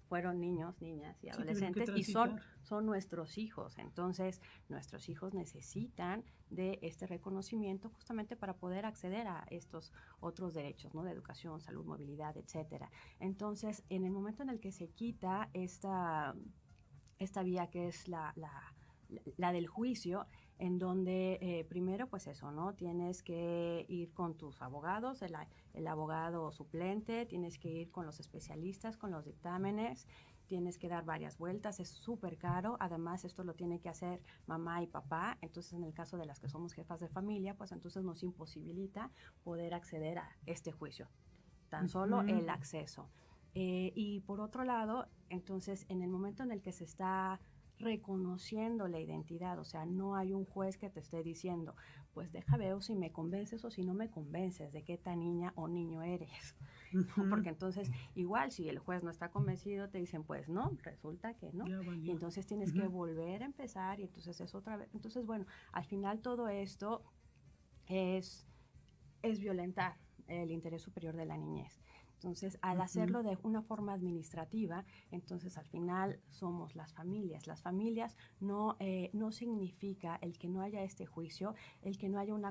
fueron niños, niñas y adolescentes y son nuestros hijos. Entonces, nuestros hijos necesitan de este reconocimiento justamente para poder acceder a estos otros derechos, ¿no?, de educación, salud, movilidad, etcétera. Entonces, en el momento en el que se quita esta vía que es la del juicio, en donde primero, pues eso, ¿no?, tienes que ir con tus abogados, el abogado suplente, tienes que ir con los especialistas, con los dictámenes, tienes que dar varias vueltas, es súper caro. Además, esto lo tiene que hacer mamá y papá. Entonces, en el caso de las que somos jefas de familia, pues entonces nos imposibilita poder acceder a este juicio, tan solo el acceso. Y por otro lado, entonces, en el momento en el que se está reconociendo la identidad, o sea, no hay un juez que te esté diciendo, pues deja veo si me convences o si no me convences de qué tan niña o niño eres, ¿no? Porque entonces, igual si el juez no está convencido, te dicen, pues no, resulta que no, y entonces tienes que volver a empezar, y entonces es otra vez. Entonces, bueno, al final todo esto es violentar el interés superior de la niñez. Entonces, al hacerlo de una forma administrativa, entonces al final somos las familias. Las familias no significa el que no haya este juicio, el que no haya un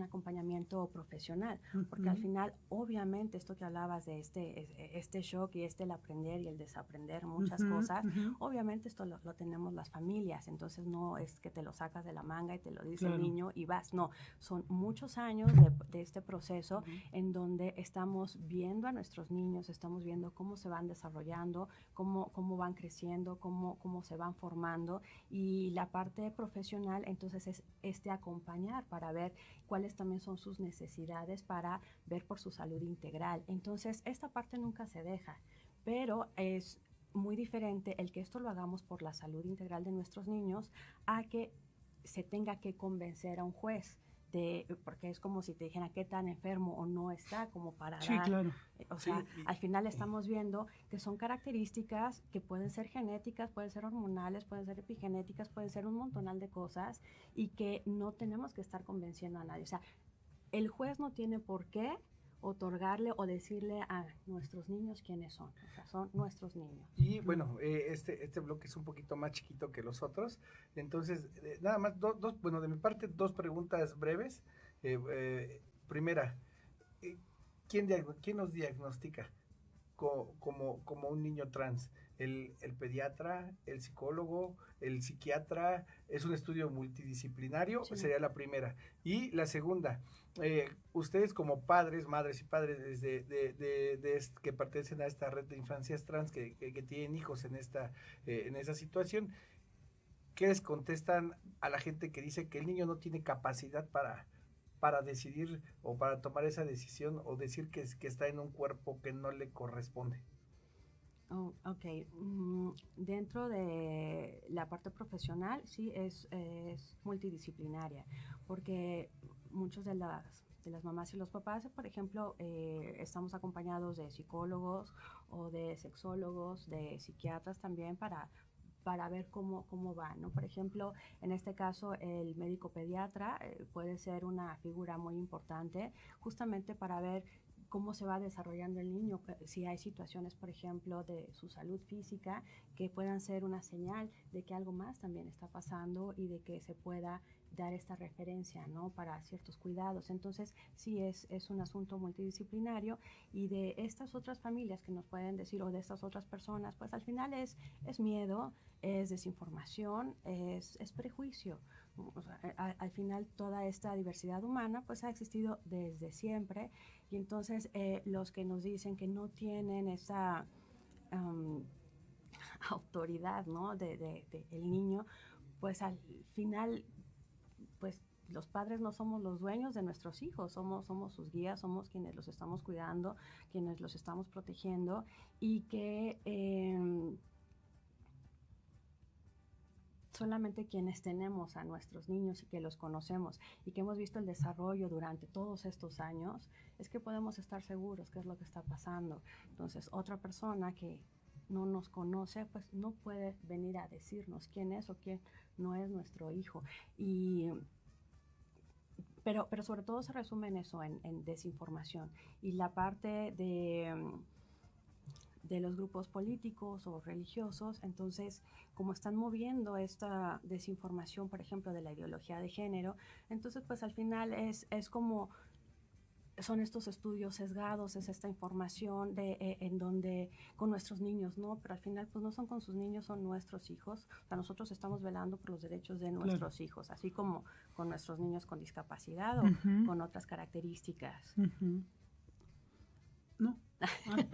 acompañamiento profesional, porque al final, obviamente, esto que hablabas de este shock y el aprender y el desaprender muchas cosas, obviamente esto lo tenemos las familias. Entonces, no es que te lo sacas de la manga y te lo dice el niño y vas. No, son muchos años de este proceso en donde estamos viendo a nuestros niños, estamos viendo cómo se van desarrollando, cómo van creciendo, cómo se van formando, y la parte profesional entonces es acompañar para ver cuáles también son sus necesidades, para ver por su salud integral. Entonces, esta parte nunca se deja, pero es muy diferente el que esto lo hagamos por la salud integral de nuestros niños a que se tenga que convencer a un juez. Porque es como si te dijera qué tan enfermo o no está, como para dar. Claro. O sea, al final estamos viendo que son características que pueden ser genéticas, pueden ser hormonales, pueden ser epigenéticas, pueden ser un montonal de cosas, y que no tenemos que estar convenciendo a nadie. O sea, el juez no tiene por qué otorgarle o decirle a nuestros niños quiénes son. O sea, son nuestros niños. Y bueno, este bloque es un poquito más chiquito que los otros. Entonces, nada más, bueno, de mi parte, dos preguntas breves. Primera, ¿quién nos diagnostica como un niño trans? ¿El pediatra, el psicólogo, el psiquiatra? ¿Es un estudio multidisciplinario? Sí. Sería la primera. Y la segunda, ustedes como padres, madres y padres que pertenecen a esta red de infancias trans que tienen hijos en esta situación, ¿qué les contestan a la gente que dice que el niño no tiene capacidad para decidir o para tomar esa decisión, o decir que está en un cuerpo que no le corresponde? Oh, ok. Dentro de la parte profesional, sí, es multidisciplinaria, porque muchos de las mamás y los papás, por ejemplo, estamos acompañados de psicólogos o de sexólogos, de psiquiatras también, para ver cómo va, ¿no? Por ejemplo, en este caso, el médico pediatra puede ser una figura muy importante, justamente para ver cómo se va desarrollando el niño, si hay situaciones, por ejemplo, de su salud física que puedan ser una señal de que algo más también está pasando y de que se pueda dar esta referencia, ¿no? Para ciertos cuidados. Entonces, sí es un asunto multidisciplinario, y de estas otras familias que nos pueden decir, o de estas otras personas, pues al final es miedo, es desinformación, es prejuicio. O sea, al final toda esta diversidad humana pues ha existido desde siempre, y entonces los que nos dicen que no tienen esa autoridad, ¿no? de el niño, pues al final pues los padres no somos los dueños de nuestros hijos, somos sus guías, somos quienes los estamos cuidando, quienes los estamos protegiendo, y que solamente quienes tenemos a nuestros niños y que los conocemos y que hemos visto el desarrollo durante todos estos años, es que podemos estar seguros qué es lo que está pasando. Entonces, otra persona que no nos conoce, pues no puede venir a decirnos quién es o quién no es nuestro hijo. Pero sobre todo se resume en eso, en desinformación. Y la parte de los grupos políticos o religiosos, entonces, como están moviendo esta desinformación, por ejemplo, de la ideología de género, entonces, pues al final es como son estos estudios sesgados, es esta información en donde con nuestros niños, ¿no? Pero al final pues no son con sus niños, son nuestros hijos. O sea, nosotros estamos velando por los derechos de nuestros hijos, así como con nuestros niños con discapacidad o con otras características. No.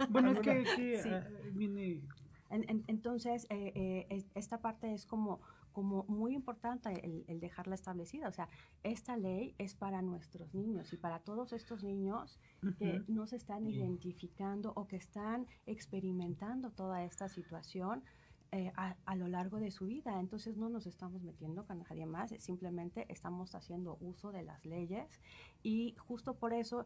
Bueno, es que sí. Viene... Entonces, esta parte es como muy importante el dejarla establecida. O sea, esta ley es para nuestros niños y para todos estos niños que no se están identificando o que están experimentando toda esta situación a lo largo de su vida. Entonces no nos estamos metiendo con nadie más, simplemente estamos haciendo uso de las leyes, y justo por eso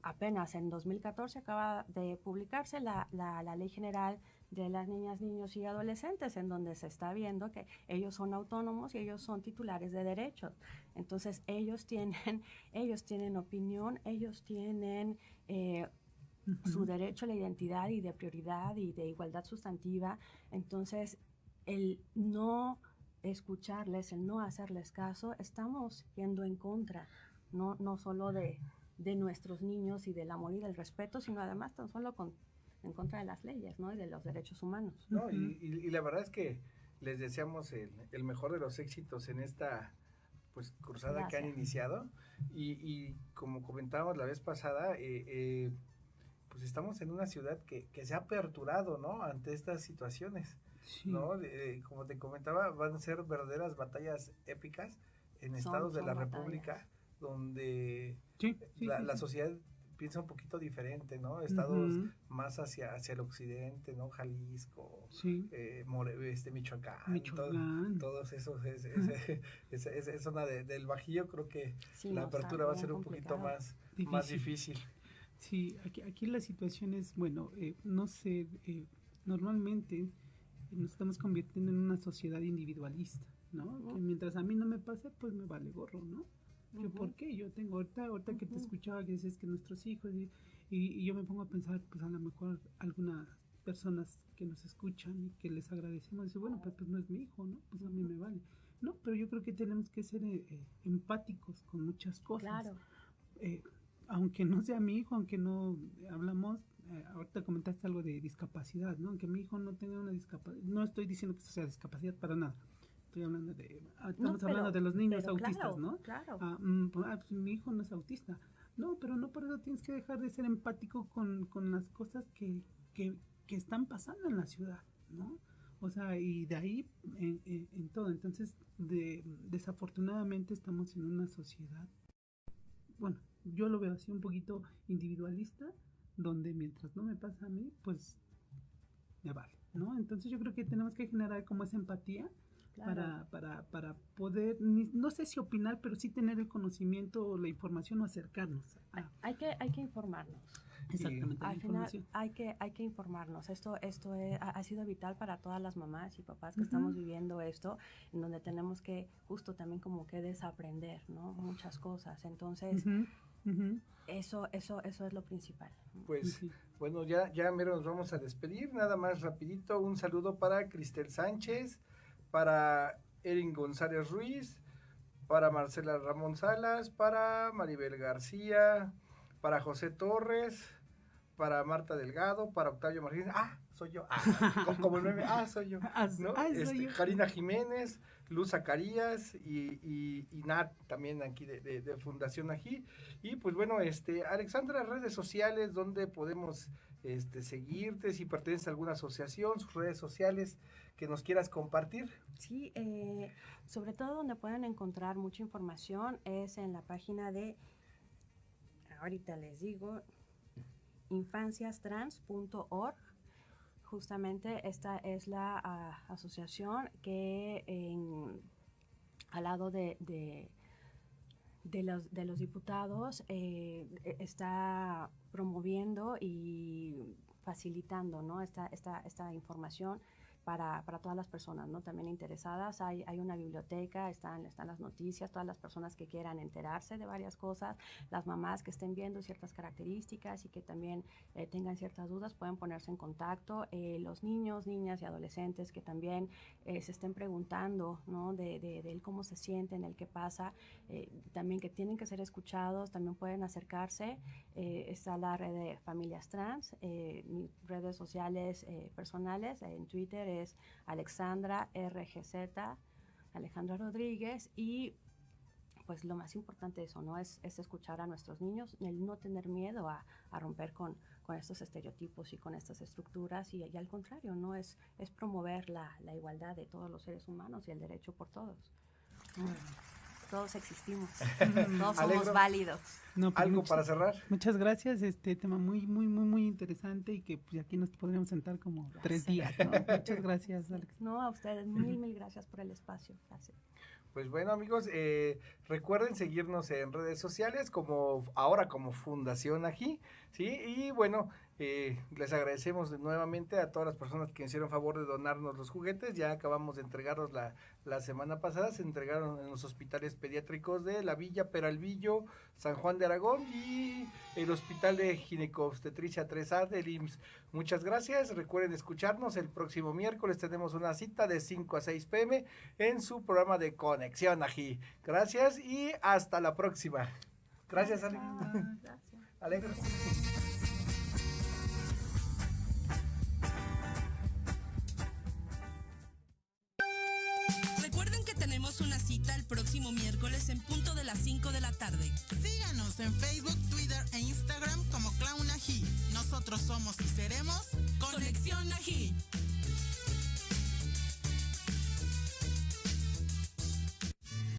apenas en 2014 acaba de publicarse la Ley General de las Niñas, Niños y Adolescentes, en donde se está viendo que ellos son autónomos y ellos son titulares de derechos. Entonces ellos tienen opinión, ellos tienen su derecho a la identidad y de prioridad y de igualdad sustantiva. Entonces el no escucharles, el no hacerles caso, estamos yendo en contra, no solo de nuestros niños y del amor y del respeto, sino además tan solo en contra de las leyes, ¿no? Y de los derechos humanos. No, y la verdad es que les deseamos el mejor de los éxitos en esta pues cruzada Gracias. Que han iniciado, y como comentábamos la vez pasada, pues estamos en una ciudad que se ha aperturado, ¿no? Ante estas situaciones, sí. ¿No? Como te comentaba, van a ser verdaderas batallas épicas en estados de la República, donde la sociedad piensa un poquito diferente, ¿no? Estados más hacia el occidente, ¿no? Jalisco, Michoacán. Todos esos, esa zona del Bajío, creo que la apertura va a ser un poquito más difícil. Sí, aquí la situación es, bueno, no sé, normalmente nos estamos convirtiendo en una sociedad individualista, ¿no? Que mientras a mí no me pase, pues me vale gorro, ¿no? ¿Por qué? Yo tengo ahorita que te escuchaba que dices que nuestros hijos, y yo me pongo a pensar, pues a lo mejor algunas personas que nos escuchan y que les agradecemos, dicen, bueno, pues no es mi hijo, ¿no? Pues a mí me vale. No, pero yo creo que tenemos que ser empáticos con muchas cosas. Claro. Aunque no sea mi hijo, aunque no hablamos, ahorita comentaste algo de discapacidad, ¿no? Aunque mi hijo no tenga una discapacidad, no estoy diciendo que esto sea discapacidad para nada. Estoy hablando hablando de los niños autistas, claro, ¿no? Claro. Pues mi hijo no es autista. No, pero no por eso tienes que dejar de ser empático con las cosas que están pasando en la ciudad, ¿no? O sea, y de ahí en todo. Entonces, desafortunadamente estamos en una sociedad, bueno, yo lo veo así un poquito individualista, donde mientras no me pasa a mí, pues me vale, ¿no? Entonces yo creo que tenemos que generar como esa empatía. Claro. Para poder, no sé si opinar, pero sí tener el conocimiento o la información o acercarnos. Hay que informarnos. Exactamente. Al final hay que informarnos. Esto ha sido vital para todas las mamás y papás que estamos viviendo esto, en donde tenemos que justo también como que desaprender, ¿no? Muchas cosas. Entonces, eso es lo principal. Pues bueno, ya mero nos vamos a despedir. Nada más rapidito, un saludo para Cristel Sánchez, para Erin González Ruiz, para Marcela Ramón Salas, para Maribel García, para José Torres, para Marta Delgado, para Octavio Martínez, soy yo, como el meme, soy yo, ¿no? Soy yo. Karina Jiménez, Luz Zacarías y Nat también aquí de Fundación Ají. Y pues bueno, Alexandra, redes sociales donde podemos seguirte, si perteneces a alguna asociación, sus redes sociales que nos quieras compartir. Sí, sobre todo donde pueden encontrar mucha información es en la página de, ahorita les digo, infanciastrans.org. Justamente esta es la asociación que al lado de los diputados está promoviendo y facilitando, ¿no? esta información para todas las personas, ¿no? También interesadas. Hay una biblioteca, están las noticias, todas las personas que quieran enterarse de varias cosas, las mamás que estén viendo ciertas características y que también tengan ciertas dudas, pueden ponerse en contacto. Los niños, niñas y adolescentes que también se estén preguntando, ¿no? de cómo se sienten, el qué pasa, también que tienen que ser escuchados, también pueden acercarse. Está la red de Familias Trans, mis redes sociales personales, en Twitter es Alexandra RGZ, Alejandra Rodríguez, y pues lo más importante eso, ¿no? Es escuchar a nuestros niños, el no tener miedo a romper con estos estereotipos y con estas estructuras, y al contrario, ¿no? Es promover la igualdad de todos los seres humanos y el derecho por todos. Todos existimos, todos somos válidos. No, pues ¿Algo para cerrar? Muchas gracias, tema muy interesante y que pues, aquí nos podríamos sentar como 3 días, ¿no? Muchas gracias, Alex. No, a ustedes, mil gracias por el espacio. Gracias. Pues bueno, amigos, recuerden seguirnos en redes sociales como Fundación Ají, ¿sí? Y bueno, les agradecemos nuevamente a todas las personas que hicieron favor de donarnos los juguetes. Ya acabamos de entregarlos la semana pasada, se entregaron en los hospitales pediátricos de La Villa, Peralvillo, San Juan de Aragón y el Hospital de Ginecobstetricia 3A del IMSS. Muchas gracias, recuerden escucharnos el próximo miércoles, tenemos una cita de 5 a 6 p.m. en su programa de Conexión Ají. Gracias y hasta la próxima. Gracias, Ale. Alegre. Recuerden que tenemos una cita el próximo miércoles en punto de las 5 de la tarde. Síganos en Facebook, Twitter e Instagram como Clown Ají. Nosotros somos y seremos Conexión Ají.